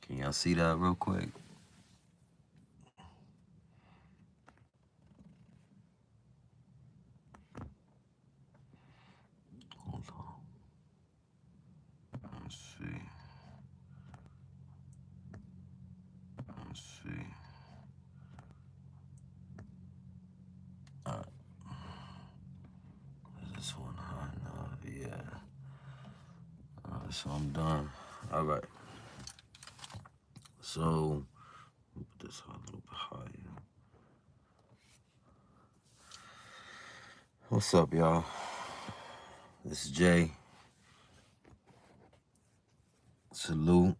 Can y'all see that real quick? Hold on. Let's see. Let's see. Alright. Is this one high enough? Yeah. Alright, so I'm done. Alright. So, put this a little bit higher. What's up, y'all? This is Jay. Salute.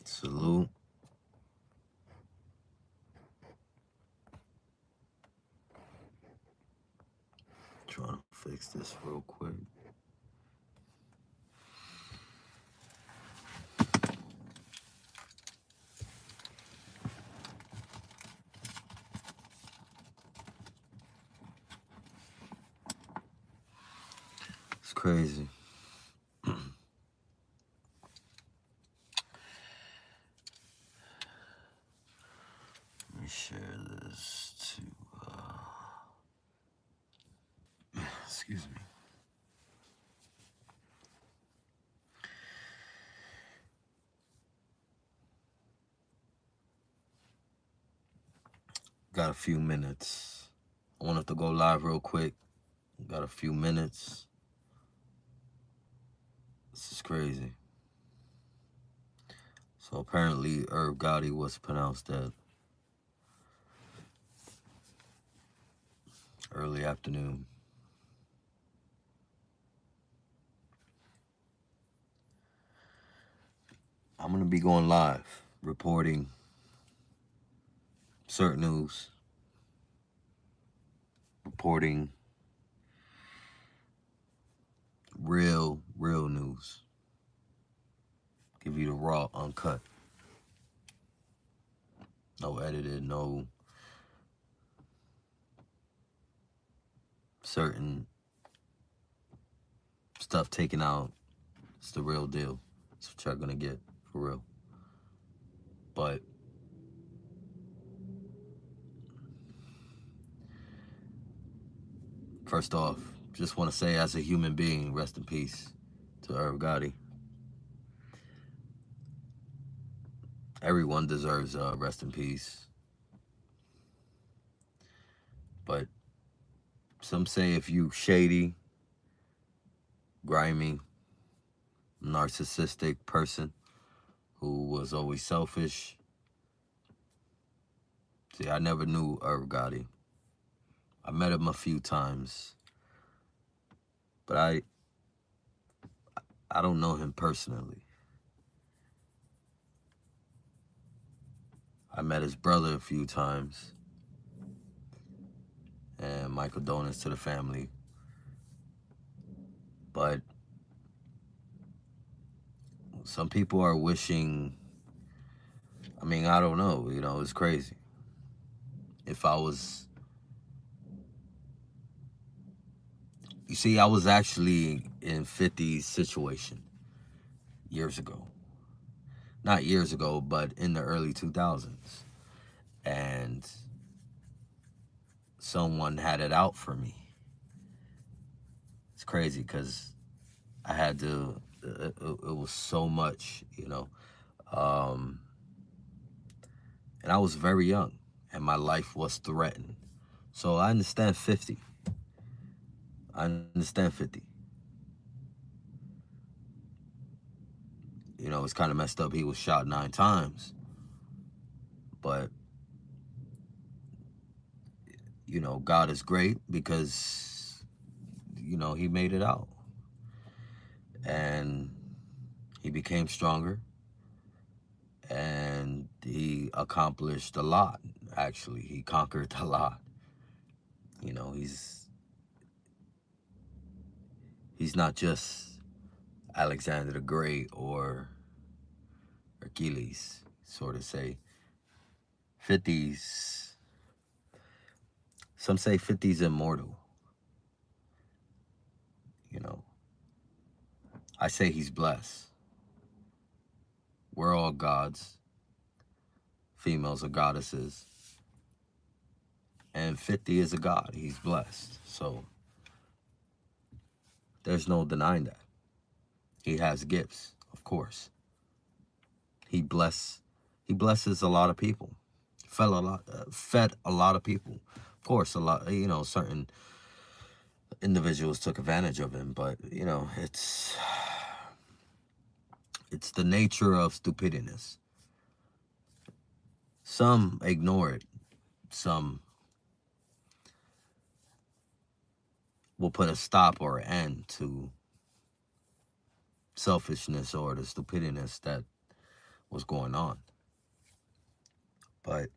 Salute. Trying to fix this real quick. It's crazy. Let me share this to, excuse me. Got a few minutes. I wanted to go live real quick. Got a few minutes. This is crazy. So apparently Irv Gotti was pronounced dead early afternoon. I'm going to be going live, reporting certain news, reporting real news. Give you the raw, uncut. No edited, no certain stuff taken out. It's the real deal. That's what y'all gonna get, for real. But first off, just want to say, as a human being, rest in peace to Irv Gotti. Everyone deserves rest in peace. But some say if you shady, grimy, narcissistic person who was always selfish. See, I never knew Irv Gotti. I met him a few times, but I don't know him personally. I met his brother a few times, and my condolences to the family. But some people are wishing, I mean, I don't know, it's crazy. If I was, you see, I was actually in 50's situation years ago. Not years ago, but in the early 2000s. And someone had it out for me. It's crazy because I had to, it was so much, and I was very young and my life was threatened. So I understand 50. I understand 50. It's kind of messed up. He was shot 9 times. But, God is great because, he made it out. And he became stronger. And he accomplished a lot, actually. He conquered a lot. He's not just Alexander the Great or Achilles, sort of say. 50's, some say 50's immortal. I say he's blessed. We're all gods. Females are goddesses. And 50 is a god. He's blessed. So there's no denying that. He has gifts, of course. He bless he blesses a lot of people. Fed a lot of people. Of course, a lot, certain individuals took advantage of him, but it's the nature of stupidness. Some ignore it. Some will put a stop or an end to selfishness or the stupidness that was going on. But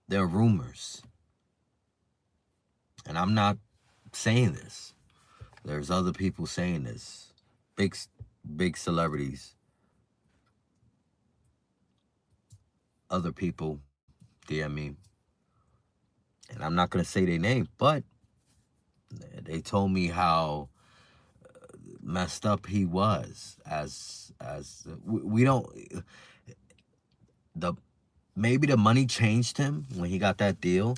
there are rumors, and I'm not saying this. There's other people saying this. Big celebrities. Other people DM me. And I'm not going to say their name, but they told me how messed up he was as we don't the maybe the money changed him when he got that deal,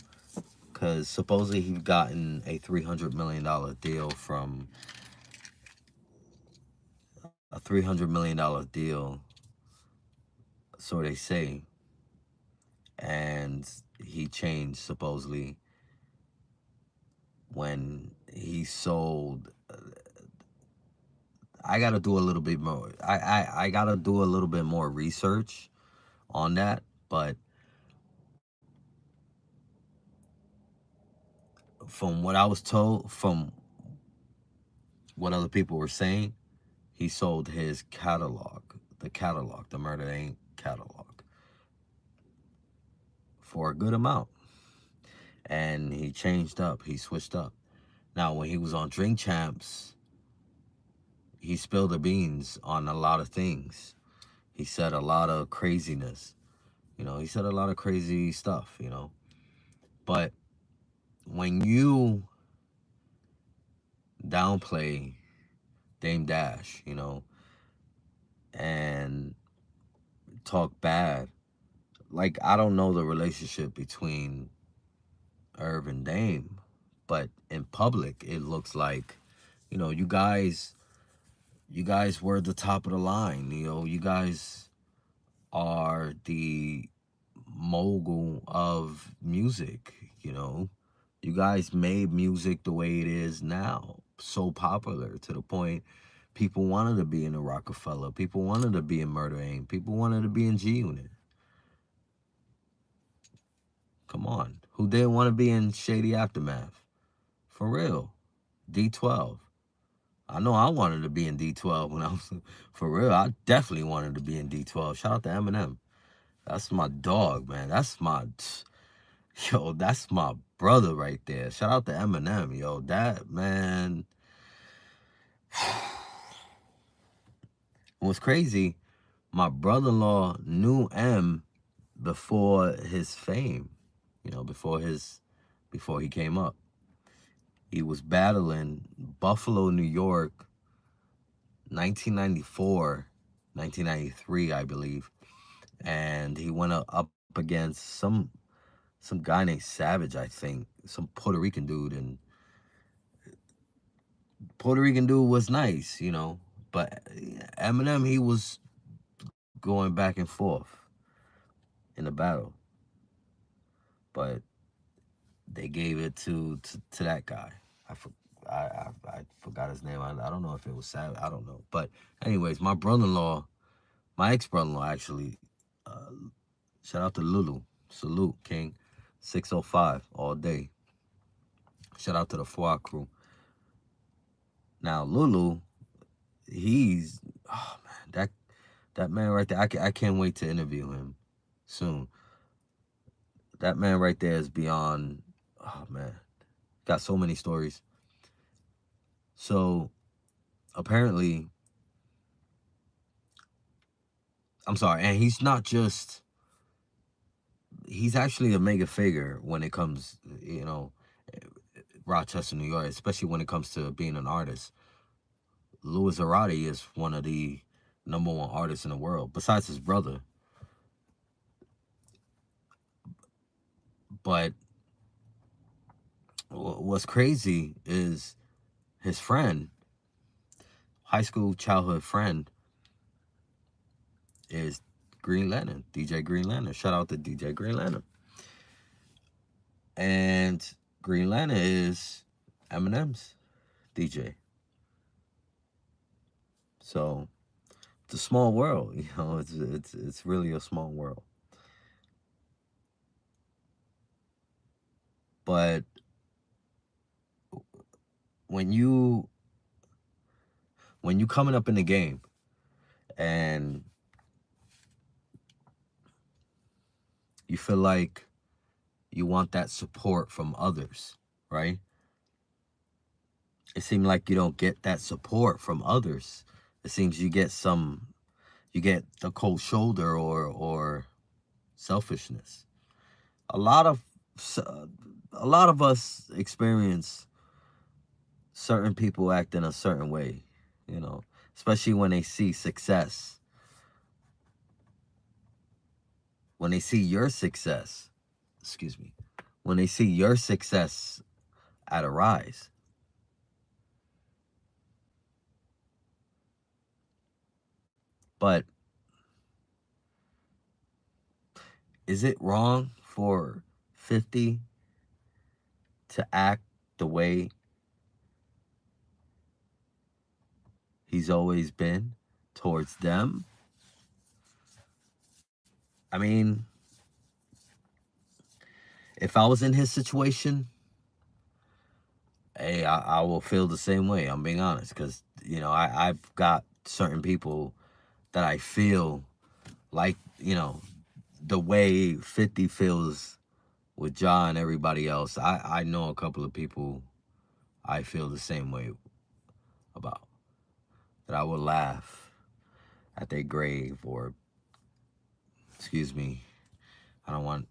because supposedly he gotten a $300 million deal from a $300 million deal, so they say, and he changed supposedly when he sold. I gotta do a little bit more. I gotta do a little bit more research on that, but from what I was told, from what other people were saying, he sold his catalog, the Murder Inc. catalog, for a good amount. And he changed up, he switched up. Now, when he was on Drink Champs, he spilled the beans on a lot of things. He said a lot of craziness. He said a lot of crazy stuff. But when you downplay Dame Dash, and talk bad, like, I don't know the relationship between Irv and Dame, but in public it looks like, you guys were the top of the line. You guys are the mogul of music. You guys made music the way it is now so popular, to the point people wanted to be in the Rockefeller, people wanted to be in Murder Inc., people wanted to be in G Unit. Come on, who didn't want to be in Shady Aftermath? For real. D12. I know I wanted to be in D12 when I was, for real. I definitely wanted to be in D12. Shout out to Eminem. That's my dog, man. That's my brother right there. Shout out to Eminem, yo. That, man. What's crazy, my brother-in-law knew M before his fame, before he came up. He was battling Buffalo, New York, 1994, 1993, I believe. And he went up against some guy named Savage, I think, some Puerto Rican dude. And Puerto Rican dude was nice, but Eminem, he was going back and forth in the battle. But they gave it to that guy. I forgot his name. I don't know if it was Savage. I don't know. But anyways, my brother-in-law, my ex-brother-in-law actually, shout out to Lulu. Salute, King. 605 all day. Shout out to the Foie crew. Now, Lulu, he's, oh man, that man right there, I can't wait to interview him soon. That man right there is beyond, oh man, got so many stories. So, apparently, I'm sorry, and he's actually a mega figure when it comes, Rochester, New York, especially when it comes to being an artist. Louis Arati is one of the number one artists in the world, besides his brother. But what's crazy is his friend, high school childhood friend, is Green Lantern, DJ Green Lantern. Shout out to DJ Green Lantern. And Green Lantern is Eminem's DJ. So it's a small world, you know. It's really a small world. But when you coming up in the game and you feel like you want that support from others, right? It seems like you don't get that support from others. It seems you get the cold shoulder or selfishness. A lot of a lot of us experience certain people act in a certain way, you know, especially when they see success. When they see your success, excuse me, when they see your success at a rise. But is it wrong for 50 to act the way he's always been towards them? I mean, if I was in his situation, hey, I will feel the same way. I'm being honest, because you know I've got certain people that I feel like, you know, the way 50 feels with John and everybody else. I know a couple of people I feel the same way about, that I would laugh at their grave, or excuse me, I don't want,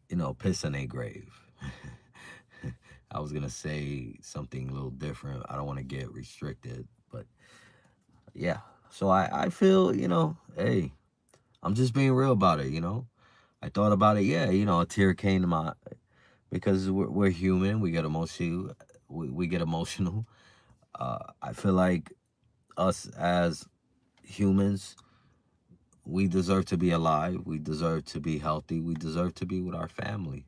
you know, piss in their grave. I was gonna say something a little different. I don't want to get restricted, but yeah. So I feel, you know, hey, I'm just being real about it, you know. I thought about it, yeah, you know, a tear came to my, because we're human, we get emotional, we get emotional. I feel like us as humans, we deserve to be alive, we deserve to be healthy, we deserve to be with our family.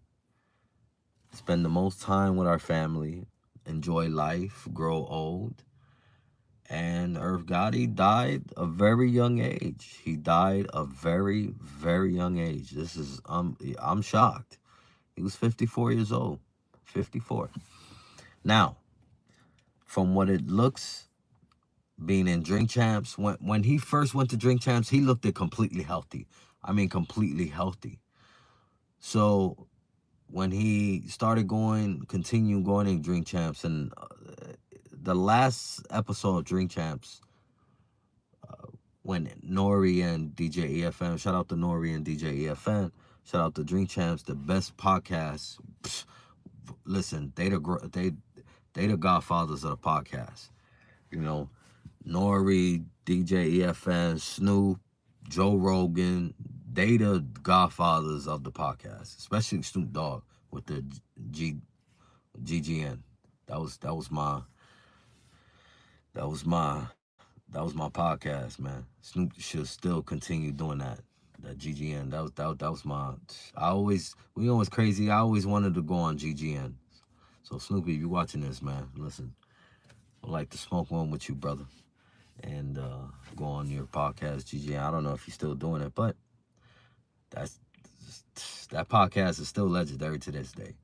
Spend the most time with our family, enjoy life, grow old. And Irv Gotti died a very young age. He died a very, very young age. This is I'm shocked. He was 54 years old. 54. Now, from what it looks, being in Drink Champs, when he first went to Drink Champs, he looked it completely healthy. I mean, completely healthy. So when he started continue going in Drink Champs, and the last episode of Drink Champs, when Nori and DJ EFN, shout out to Nori and DJ EFN, shout out to Drink Champs, the best podcast. Psh, listen, they the godfathers of the podcast. You know, Nori, DJ EFN, Snoop, Joe Rogan, they the godfathers of the podcast, especially Snoop Dogg with the G GGN. That was that was my that was my podcast, man. Snoop should still continue doing that. That GGN. That was my. I always, we know what's crazy. I always wanted to go on GGN. So Snoopy, if you watching this, man, listen. I'd like to smoke one with you, brother, and go on your podcast, GGN. I don't know if you're still doing it, but that's that podcast is still legendary to this day.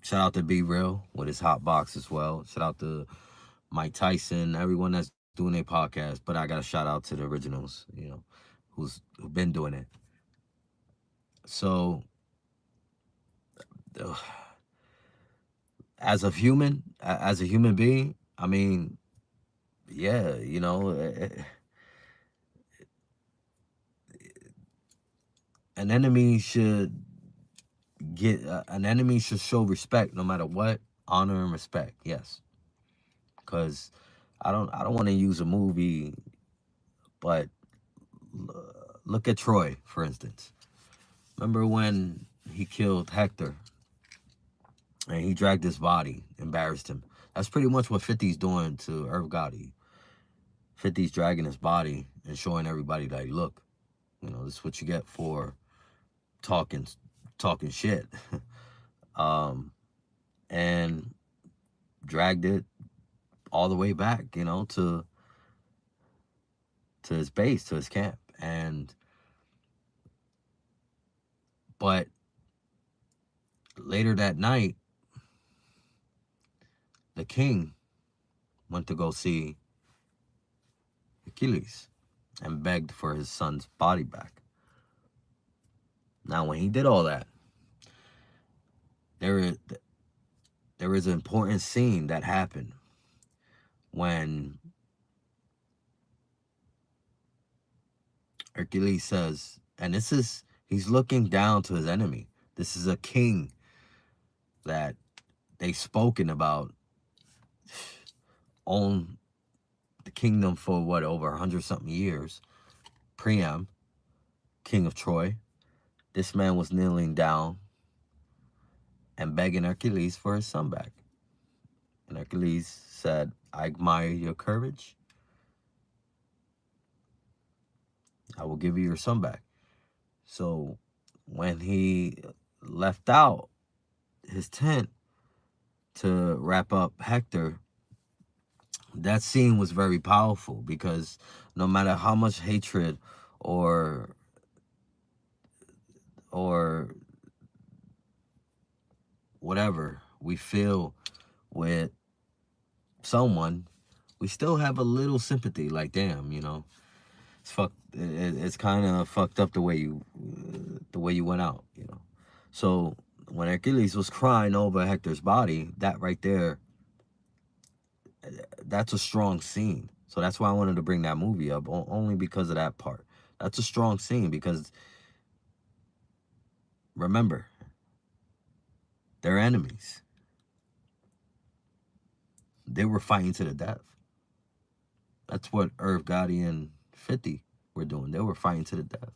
Shout out to Be Real with his hot box as well. Shout out to Mike Tyson, everyone that's doing their podcast. But I got to shout out to the originals, you know, who've been doing it. So, uh, as a human being, I mean, yeah, you know, an enemy should an enemy should show respect no matter what. honor and respect. Yes, because I don't want to use a movie, but look at Troy, for instance. Remember when he killed Hector and he dragged his body, embarrassed him? That's pretty much what 50's doing to Irv Gotti. 50's dragging his body and showing everybody that, look, this is what you get for talking talking shit. um, and dragged it all the way back, to his base, to his camp. But later that night, the king went to go see Achilles and begged for his son's body back. Now, when he did all that, there is an important scene that happened when Hercules says, and he's looking down to his enemy. This is a king that they've spoken about, own the kingdom for what, over 100-something years. Priam, king of Troy. This man was kneeling down and begging Hercules for his son back. And Hercules said, I admire your courage. I will give you your son back. So when he left out his tent to wrap up Hector, that scene was very powerful, because no matter how much hatred or whatever we feel with someone, we still have a little sympathy. Like, damn, it's kind of fucked up the way you went out. So when Achilles was crying over Hector's body, that right there, that's a strong scene. So that's why I wanted to bring that movie up, only because of that part. That's a strong scene, because remember, they're enemies. They were fighting to the death. That's what Irv Gotti and 50 were doing. They were fighting to the death.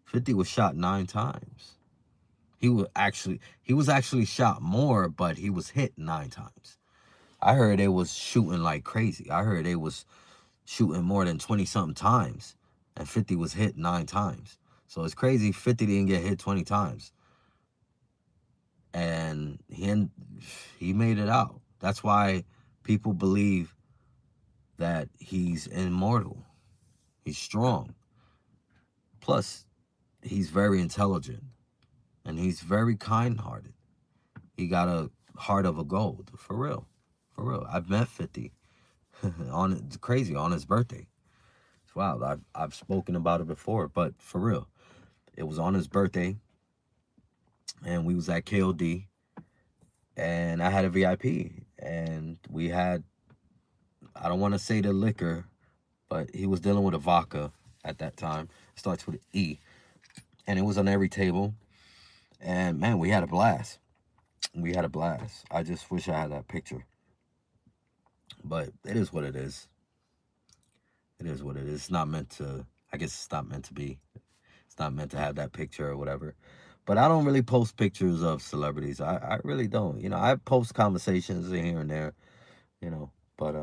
50 was shot 9 times. He was actually shot more, but he was hit 9 times. I heard they was shooting like crazy. I heard they was shooting more than 20-something times, and 50 was hit 9 times. So it's crazy 50 didn't get hit 20 times. And he made it out. That's why people believe that he's immortal. He's strong. Plus, he's very intelligent, and he's very kind-hearted. He got a heart of a gold, for real. For real. I've met 50 on his birthday. It's wild. I've spoken about it before, but for real, it was on his birthday, and we was at KOD, and I had a VIP, and we had, I don't want to say the liquor, but he was dealing with a vodka at that time. It starts with an E, and it was on every table, and man, we had a blast. We had a blast. I just wish I had that picture, but it is what it is. It is what it is. It's not meant to, I guess it's not meant to be. It's not meant to have that picture or whatever. But I don't really post pictures of celebrities. I really don't. I post conversations here and there, but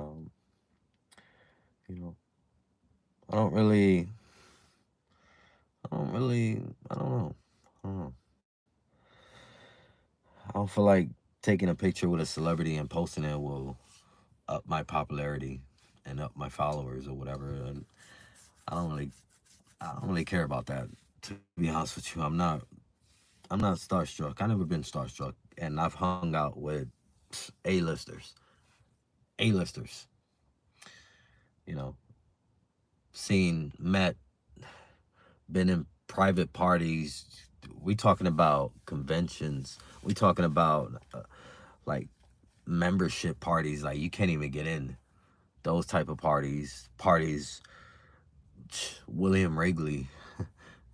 you know, I don't really, I don't know. I don't know. I don't feel like taking a picture with a celebrity and posting it will up my popularity and up my followers or whatever. And I don't really care about that. To be honest with you, I'm not starstruck. I never been starstruck, and I've hung out with A-listers, A-listers. You know, met, been in private parties. We talking about conventions. We talking about like membership parties. Like, you can't even get in those type of parties. William Wrigley,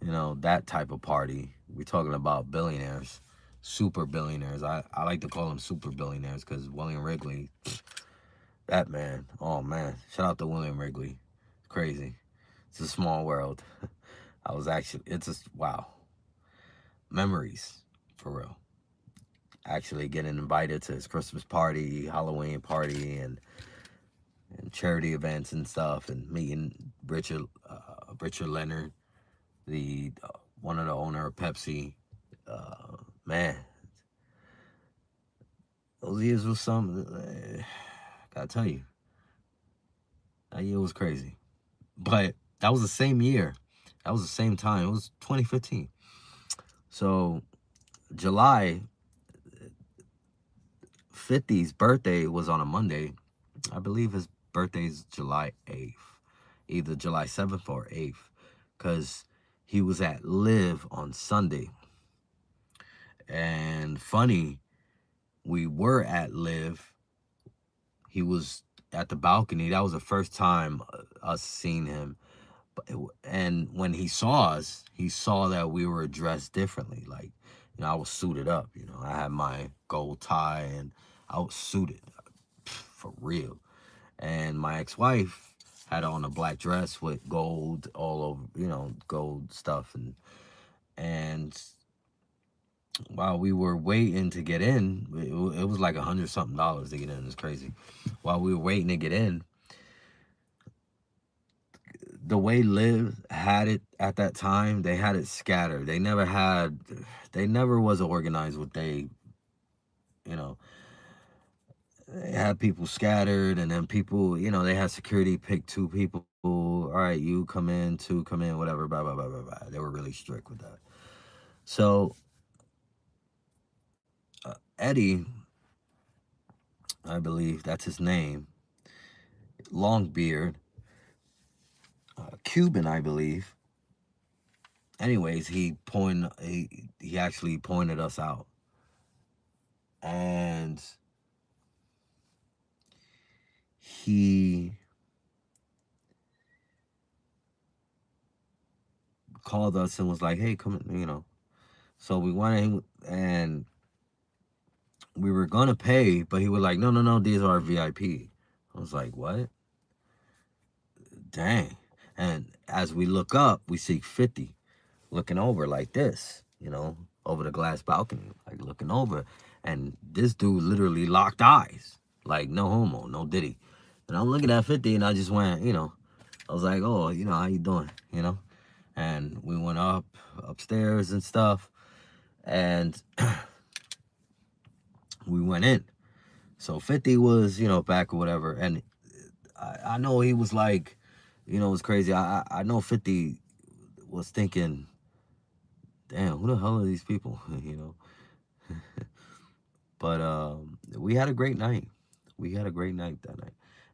that type of party. We talking about billionaires. super billionaires. I like to call them super billionaires because William Wrigley, that man, oh man, shout out to William Wrigley. Crazy. It's a small world. I was actually, it's a, wow. Memories, for real. Actually getting invited to his Christmas party, Halloween party, and charity events and stuff, and meeting Richard Leonard, the one of the owner of Pepsi. Man, those years was some. Gotta tell you, that year was crazy. But that was the same year. That was the same time. It was 2015. So July 50's birthday was on a Monday. I believe his birthday's July 8th, either July 7th or 8th, because he was at Live on Sunday. And funny, we were at Live. He was at the balcony. That was the first time us seeing him. And when he saw us, he saw that we were dressed differently. Like, I was suited up. I had my gold tie and I was suited for real. And my ex-wife had on a black dress with gold all over, gold stuff. And while we were waiting to get in, it was like $100 something to get in. It's crazy. While we were waiting to get in, the way Live had it at that time, they had it scattered. They never was organized what they had people scattered, and then people, they had security pick 2 people. All right, you come in, 2 come in, whatever, blah, blah, blah, blah, blah. They were really strict with that. So Eddie, I believe that's his name, long beard, Cuban, I believe. Anyways, he actually pointed us out, and he called us and was like, "Hey, come in," So we went in and we were gonna pay, but he was like, "No, no, no, these are VIP." I was like, "What?" Dang. And as we look up, we see 50 looking over like this, over the glass balcony, like looking over. And this dude literally locked eyes, like no homo, no diddy. And I'm looking at 50 and I just went, I was like, "Oh, how you doing?" And we went upstairs and stuff. And we went in. So 50 was, back or whatever. And I know he was like, it was crazy. I know 50 was thinking, damn, who the hell are these people? But we had a great night. We had a great night that night.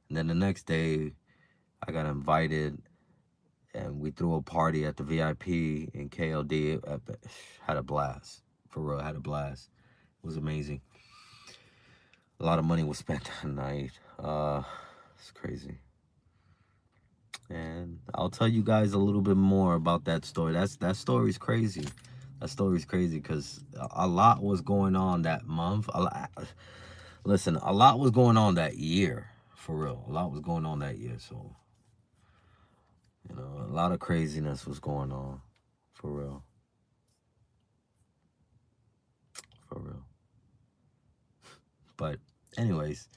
And then the next day, I got invited, and we threw a party at the VIP in KLD. Had a blast. For real, had a blast. It was amazing. A lot of money was spent that night. It's crazy. And I'll tell you guys a little bit more about that story. That story's crazy. That story's crazy because a lot was going on that month. Listen, a lot was going on that year, for real. A lot was going on that year. So, a lot of craziness was going on, for real. For real. But anyways,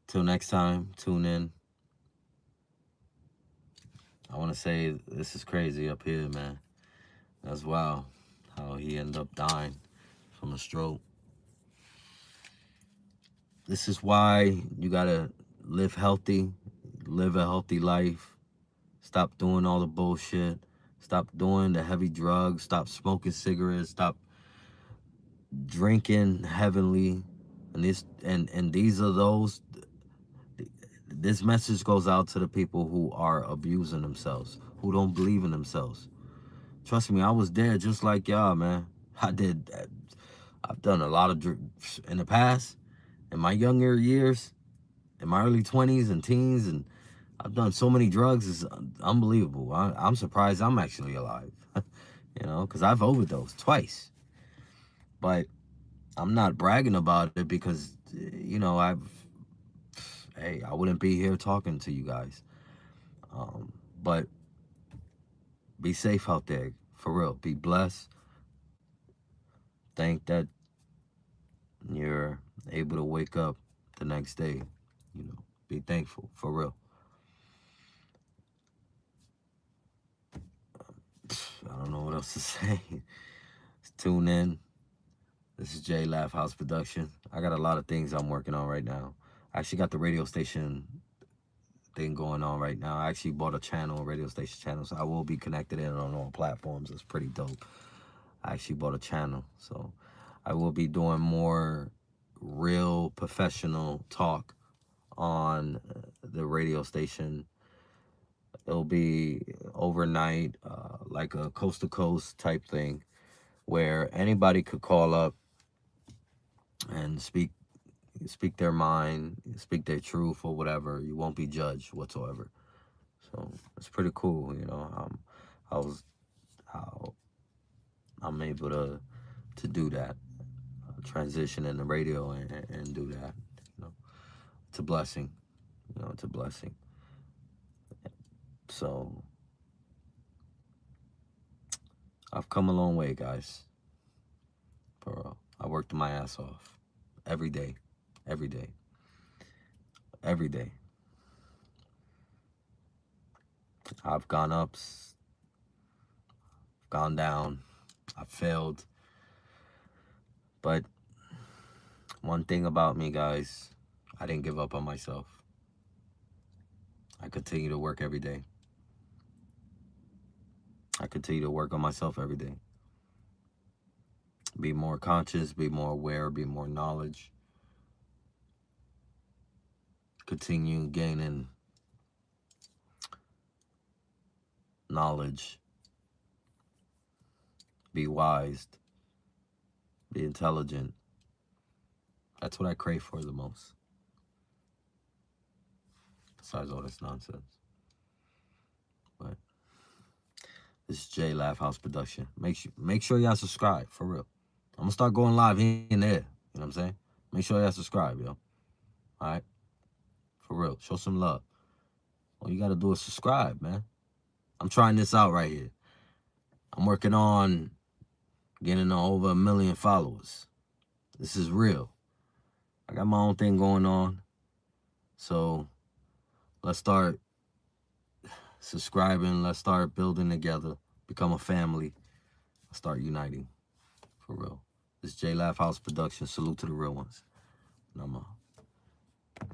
till next time, tune in. I want to say this is crazy up here, man. That's wild how he ended up dying from a stroke. This is why you gotta live healthy, live a healthy life. Stop doing all the bullshit. Stop doing the heavy drugs. Stop smoking cigarettes. Stop drinking heavily. And these are those. This message goes out to the people who are abusing themselves, who don't believe in themselves. Trust me, I was there just like y'all, man. I've done a lot of in the past, in my younger years, in my early 20s and teens, and I've done so many drugs. It's unbelievable. I'm surprised I'm actually alive, because I've overdosed twice. But I'm not bragging about it because, hey, I wouldn't be here talking to you guys. But be safe out there, for real. Be blessed. Thank that you're able to wake up the next day. Be thankful, for real. I don't know what else to say. Tune in. This is J Laugh House Production. I got a lot of things I'm working on right now. I actually got the radio station thing going on right now. I actually bought a channel, a radio station channel, so I will be connected in on all platforms. It's pretty dope. I actually bought a channel, so I will be doing more real professional talk on the radio station. It'll be overnight, like a coast to coast type thing, where anybody could call up and speak their mind, speak their truth or whatever. You won't be judged whatsoever. So it's pretty cool, I was how I'm able to do that, transition in the radio and do that. It's a blessing. It's a blessing. So I've come a long way, guys. Bro, I worked my ass off every day, every day, every day. I've gone up, gone down, I've failed. But one thing about me, guys, I didn't give up on myself. I continue to work every day. I continue to work on myself every day. Be more conscious, be more aware, be more knowledge. Continue gaining knowledge. Be wise. Be intelligent. That's what I crave for the most. Besides all this nonsense. But this is J Laugh House Production. Make sure y'all subscribe, for real. I'm gonna start going live here and there. You know what I'm saying? Make sure y'all subscribe, yo. Alright? For real. Show some love. All you gotta do is subscribe, man. I'm trying this out right here. I'm working on getting over 1 million followers. This is real. I got my own thing going on. So let's start subscribing. Let's start building together. Become a family. Start uniting. For real. This J Laugh House Production. Salute to the real ones. And I'm out.